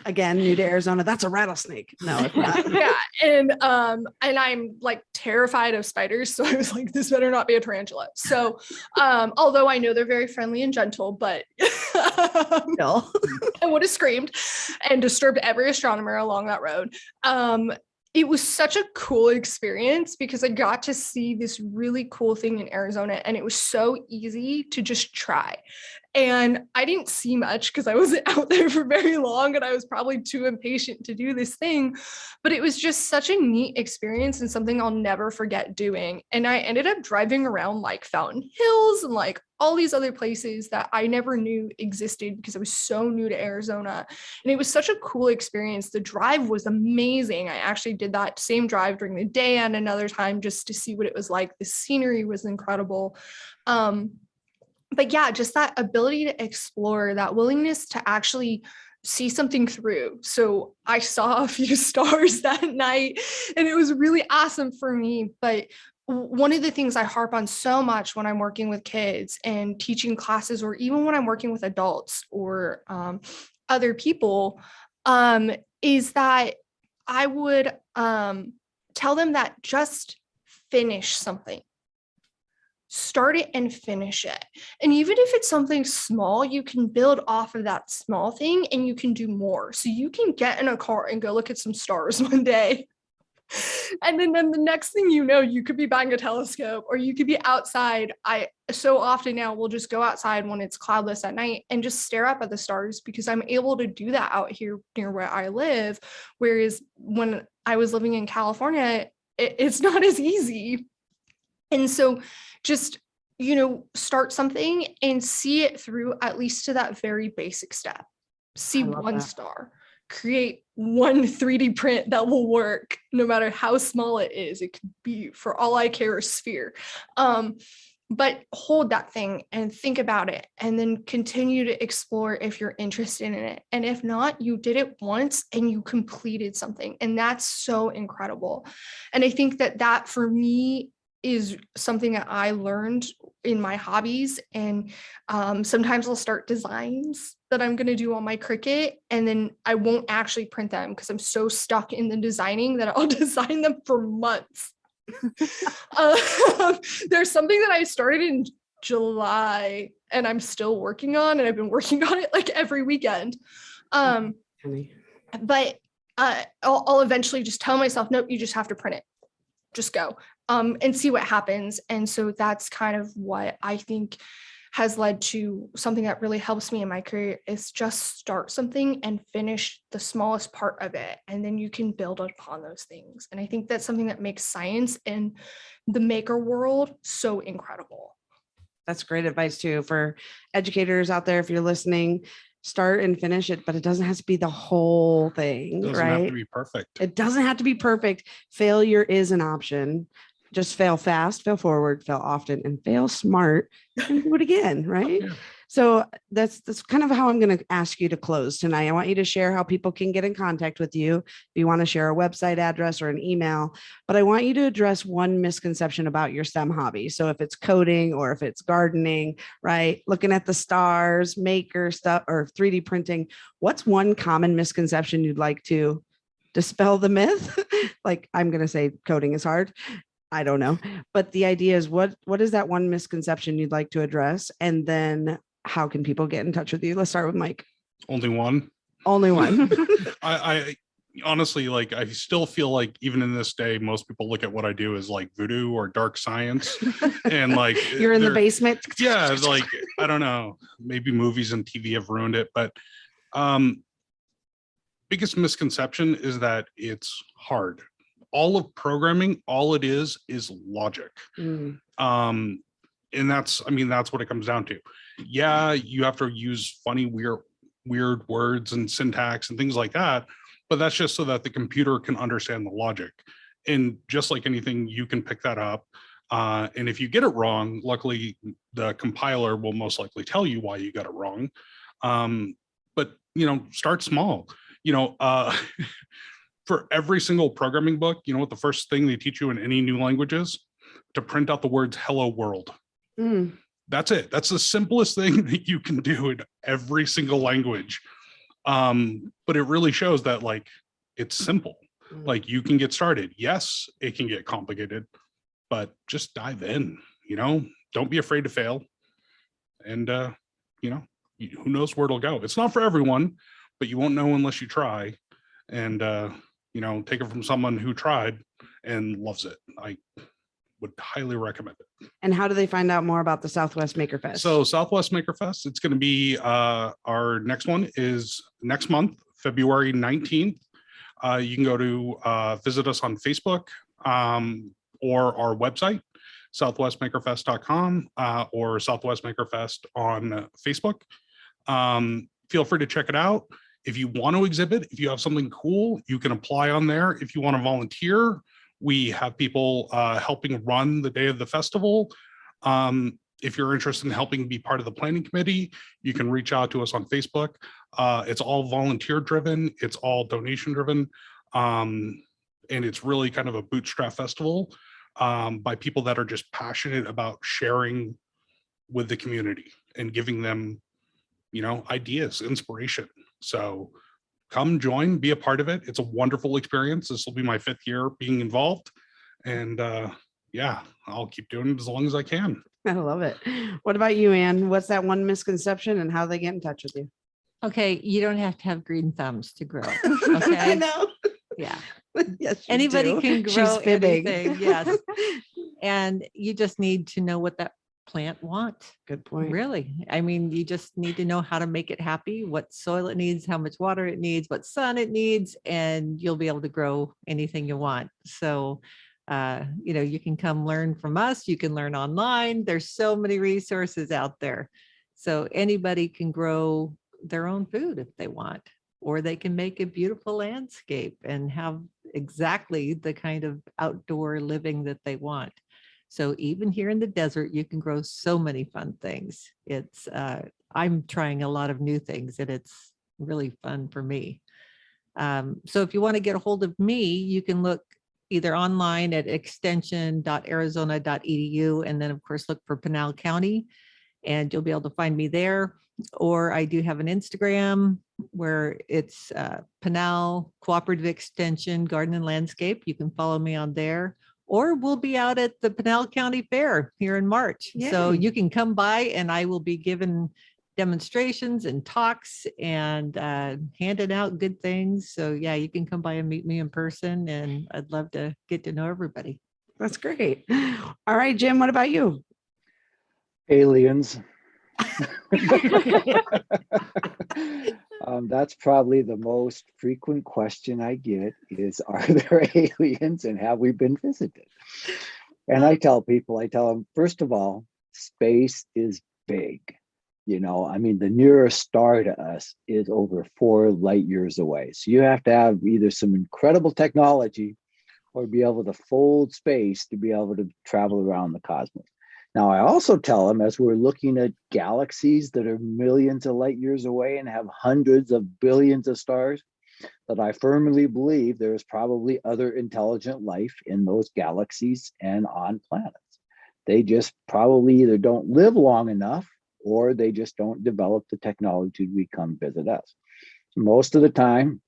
[SPEAKER 2] Again, new to Arizona, that's a rattlesnake. No, it's not.
[SPEAKER 5] Yeah. And I'm like terrified of spiders. So I was like, this better not be a tarantula. So although I know they're very friendly and gentle, but
[SPEAKER 2] No.
[SPEAKER 5] I would have screamed and disturbed every astronomer along that road. It was such a cool experience because I got to see this really cool thing in Arizona and it was so easy to just try. And I didn't see much because I wasn't out there for very long and I was probably too impatient to do this thing, but it was just such a neat experience and something I'll never forget doing. And I ended up driving around like Fountain Hills and like all these other places that I never knew existed because I was so new to Arizona. And it was such a cool experience. The drive was amazing. I actually did that same drive during the day and another time just to see what it was like. The scenery was incredible. But yeah, just that ability to explore, that willingness to actually see something through. So I saw a few stars that night and it was really awesome for me. But one of the things I harp on so much when I'm working with kids and teaching classes, or even when I'm working with adults or other people, is that I would tell them that just finish something. Start it and finish it. And even if it's something small, you can build off of that small thing and you can do more. So you can get in a car and go look at some stars one day. And then the next thing you know, you could be buying a telescope or you could be outside. I so often now will just go outside when it's cloudless at night and just stare up at the stars because I'm able to do that out here near where I live. Whereas when I was living in California, it's not as easy. And so just, start something and see it through at least to that very basic step. See one star, create one 3D print that will work no matter how small it is. It could be, for all I care, a sphere. But hold that thing and think about it and then continue to explore if you're interested in it. And if not, you did it once and you completed something. And that's so incredible. And I think that for me is something that I learned in my hobbies. And sometimes I'll start designs that I'm going to do on my Cricut, and then I won't actually print them because I'm so stuck in the designing that I'll design them for months. There's something that I started in July and I'm still working on, and I've been working on it like every weekend. But I'll eventually just tell myself, nope, you just have to print it. Just go and see what happens. And so that's kind of what I think has led to something that really helps me in my career is just start something and finish the smallest part of it. And then you can build upon those things. And I think that's something that makes science and the maker world so incredible.
[SPEAKER 2] That's great advice too for educators out there. If you're listening, start and finish it, but it doesn't have to be the whole thing,
[SPEAKER 4] It doesn't
[SPEAKER 2] right?
[SPEAKER 4] have to be perfect.
[SPEAKER 2] It doesn't have to be perfect. Failure is an option. Just fail fast, fail forward, fail often, and fail smart, and do it again, right? So that's kind of how I'm going to ask you to close tonight. I want you to share how people can get in contact with you. If you want to share a website address or an email, but I want you to address one misconception about your STEM hobby. So if it's coding or if it's gardening, right? Looking at the stars, maker stuff, or 3D printing, what's one common misconception you'd like to dispel the myth? Like, I'm going to say coding is hard. I don't know. But the idea is what is that one misconception you'd like to address? And then how can people get in touch with you? Let's start with Mike.
[SPEAKER 4] Only one.
[SPEAKER 2] Only one.
[SPEAKER 4] I honestly, like, I still feel like even in this day, most people look at what I do as like voodoo or dark science. And like
[SPEAKER 2] You're in the basement.
[SPEAKER 4] Yeah, like, I don't know, maybe movies and TV have ruined it, but biggest misconception is that it's hard. All of programming, all it is logic. And that's what it comes down to. Yeah, you have to use funny, weird words and syntax and things like that, but that's just so that the computer can understand the logic. And just like anything, you can pick that up. And if you get it wrong, luckily the compiler will most likely tell you why you got it wrong. But start small. For every single programming book, you know what the first thing they teach you in any new language is? To print out the words "Hello World." That's it. That's the simplest thing that you can do in every single language. But it really shows that, like, it's simple. Like, you can get started. Yes, it can get complicated, but just dive in. Don't be afraid to fail. And who knows where it'll go. It's not for everyone, but you won't know unless you try. And take it from someone who tried and loves it. I would highly recommend it.
[SPEAKER 2] And how do they find out more about the Southwest Maker Fest?
[SPEAKER 4] So Southwest Maker Fest, it's going to be our next one is next month, February 19th. You can go to visit us on Facebook or our website, southwestmakerfest.com or Southwest Maker Fest on Facebook. Feel free to check it out. If you want to exhibit, if you have something cool, you can apply on there. If you want to volunteer, we have people helping run the day of the festival. If you're interested in helping be part of the planning committee, you can reach out to us on Facebook. It's all volunteer driven. It's all donation driven. And it's really kind of a bootstrap festival by people that are just passionate about sharing with the community and giving them, ideas, inspiration. So come join, be a part of it. It's a wonderful experience. This will be my 5th year being involved. And I'll keep doing it as long as I can.
[SPEAKER 2] I love it. What about you, Ann? What's that one misconception and how they get in touch with you?
[SPEAKER 7] Okay, you don't have to have green thumbs to grow. Okay.
[SPEAKER 2] I know.
[SPEAKER 7] Yeah.
[SPEAKER 2] Yes,
[SPEAKER 7] Anybody can grow
[SPEAKER 2] She's fibbing.
[SPEAKER 7] anything. Yes. And you just need to know what that plant wants.
[SPEAKER 2] Good point.
[SPEAKER 7] Really. You just need to know how to make it happy, what soil it needs, how much water it needs, what sun it needs, and you'll be able to grow anything you want. So, you can come learn from us. You can learn online. There's so many resources out there. So anybody can grow their own food if they want, or they can make a beautiful landscape and have exactly the kind of outdoor living that they want. So even here in the desert, you can grow so many fun things. I'm trying a lot of new things and it's really fun for me. So if you want to get a hold of me, you can look either online at extension.arizona.edu and then of course look for Pinal County and you'll be able to find me there. Or I do have an Instagram where it's Pinal Cooperative Extension Garden and Landscape. You can follow me on there. Or we'll be out at the Pinal County Fair here in March.
[SPEAKER 2] Yay.
[SPEAKER 7] So you can come by and I will be giving demonstrations and talks and handing out good things. So yeah, you can come by and meet me in person and I'd love to get to know everybody.
[SPEAKER 2] That's great. All right, Jim, what about you?
[SPEAKER 6] Aliens. That's probably the most frequent question I get is, are there aliens and have we been visited? And I tell them, first of all, space is big. The nearest star to us is over 4 light years away. So you have to have either some incredible technology or be able to fold space to be able to travel around the cosmos. Now, I also tell them, as we're looking at galaxies that are millions of light years away and have hundreds of billions of stars, that I firmly believe there is probably other intelligent life in those galaxies and on planets. They just probably either don't live long enough or they just don't develop the technology to come visit us. Most of the time,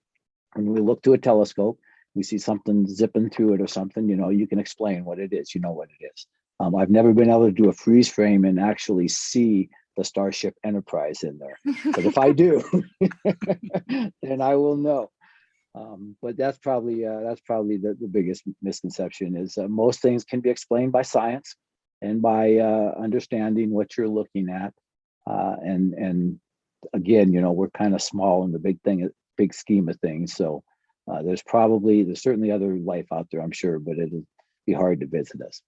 [SPEAKER 6] when we look to a telescope, we see something zipping through it or something, you can explain what it is, what it is. I've never been able to do a freeze frame and actually see the Starship Enterprise in there. But if I do, then I will know. But that's probably the biggest misconception is most things can be explained by science and by understanding what you're looking at. And again, we're kind of small in the big scheme of things. So there's certainly other life out there, I'm sure, but it'll be hard to visit us.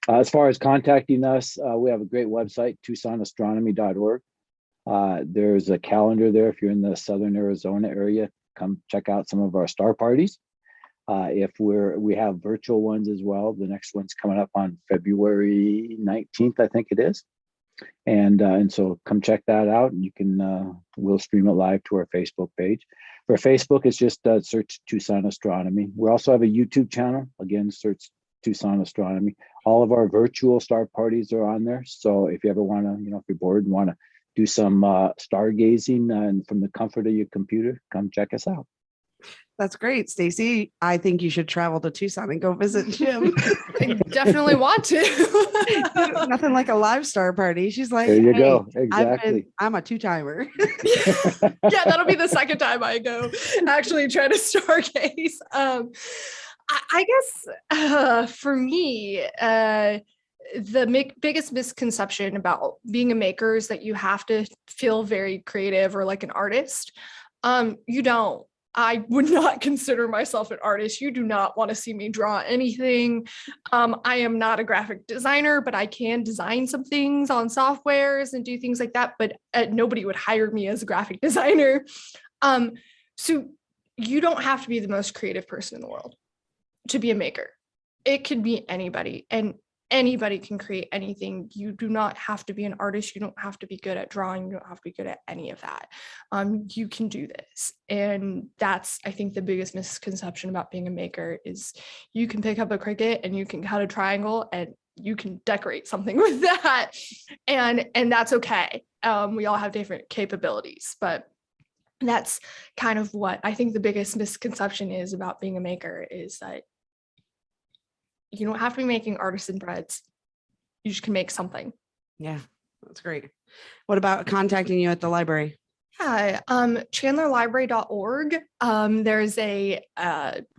[SPEAKER 6] As far as contacting us, we have a great website, TucsonAstronomy.org. There's a calendar there. If you're in the Southern Arizona area, come check out some of our star parties. If we have virtual ones as well. The next one's coming up on February 19th, I think it is. And so come check that out, and you can we'll stream it live to our Facebook page. For Facebook, it's just search Tucson Astronomy. We also have a YouTube channel. Again, search Tucson Astronomy. All of our virtual star parties are on there. So if you ever want to, if you're bored and want to do some stargazing and from the comfort of your computer, come check us out.
[SPEAKER 2] That's great, Stacey. I think you should travel to Tucson and go visit Jim.
[SPEAKER 5] I definitely want to.
[SPEAKER 2] Nothing like a live star party. She's like,
[SPEAKER 6] There you
[SPEAKER 2] hey,
[SPEAKER 6] go. Exactly.
[SPEAKER 2] I'm a 2-timer.
[SPEAKER 5] Yeah, that'll be the second time I go actually try to stargaze. I guess for me, the biggest misconception about being a maker is that you have to feel very creative or like an artist. You don't. I would not consider myself an artist. You do not want to see me draw anything. I am not a graphic designer, but I can design some things on softwares and do things like that. But nobody would hire me as a graphic designer. So you don't have to be the most creative person in the world to be a maker. It could be anybody, and anybody can create anything. You do not have to be an artist. You don't have to be good at drawing. You don't have to be good at any of that. You can do this. And that's, I think, the biggest misconception about being a maker is you can pick up a Cricut and you can cut a triangle and you can decorate something with that. And that's okay. We all have different capabilities, but that's kind of what I think the biggest misconception is about being a maker, is that you don't have to be making artisan breads. You just can make something.
[SPEAKER 2] Yeah, that's great. What about contacting you at the library?
[SPEAKER 5] Yeah, chandlerlibrary.org. There's a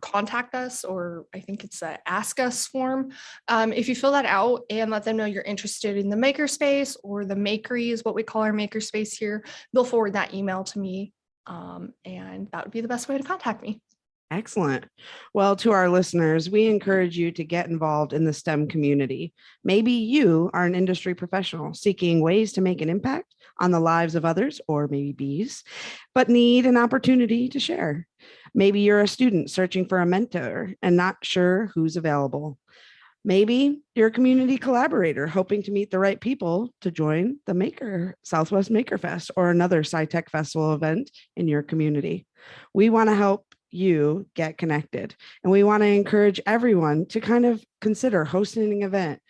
[SPEAKER 5] contact us, or I think it's a ask us form. If you fill that out and let them know you're interested in the Makerspace, or the Makery is what we call our Makerspace here, they'll forward that email to me. And that would be the best way to contact me.
[SPEAKER 2] Excellent. Well, to our listeners, we encourage you to get involved in the STEM community. Maybe you are an industry professional seeking ways to make an impact on the lives of others, or maybe bees, but need an opportunity to share. Maybe you're a student searching for a mentor and not sure who's available. Maybe you're a community collaborator hoping to meet the right people to join the Southwest Maker Fest or another SciTech Festival event in your community. We want to help you get connected, and we want to encourage everyone to kind of consider hosting an event,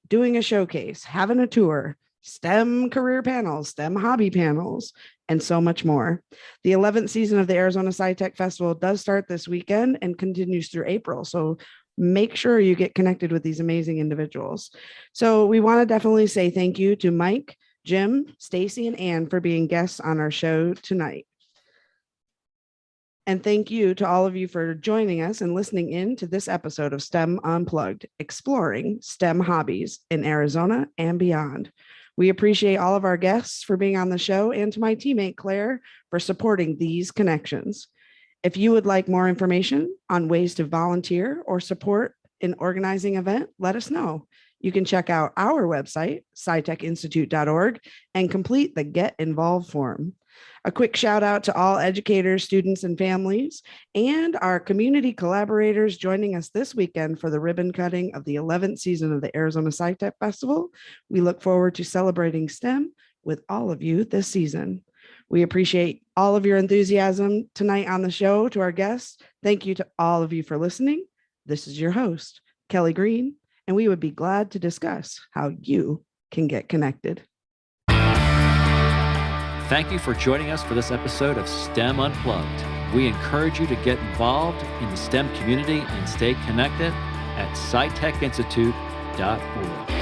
[SPEAKER 2] doing a showcase, having a tour, STEM career panels, STEM hobby panels, and so much more. The 11th season of the Arizona SciTech Festival does start this weekend and continues through April. So make sure you get connected with these amazing individuals. So we want to definitely say thank you to Mike, Jim, Stacey, and Ann for being guests on our show tonight. And thank you to all of you for joining us and listening in to this episode of STEM Unplugged, exploring STEM hobbies in Arizona and beyond. We appreciate all of our guests for being on the show, and to my teammate, Claire, for supporting these connections. If you would like more information on ways to volunteer or support an organizing event, let us know. You can check out our website, scitechinstitute.org, and complete the Get Involved form. A quick shout out to all educators, students, and families, and our community collaborators joining us this weekend for the ribbon cutting of the 11th season of the Arizona SciTech Festival. We look forward to celebrating STEM with all of you this season. We appreciate all of your enthusiasm tonight on the show. To our guests, thank you to all of you for listening. This is your host, Kelly Green, and we would be glad to discuss how you can get connected.
[SPEAKER 1] Thank you for joining us for this episode of STEM Unplugged. We encourage you to get involved in the STEM community and stay connected at scitechinstitute.org.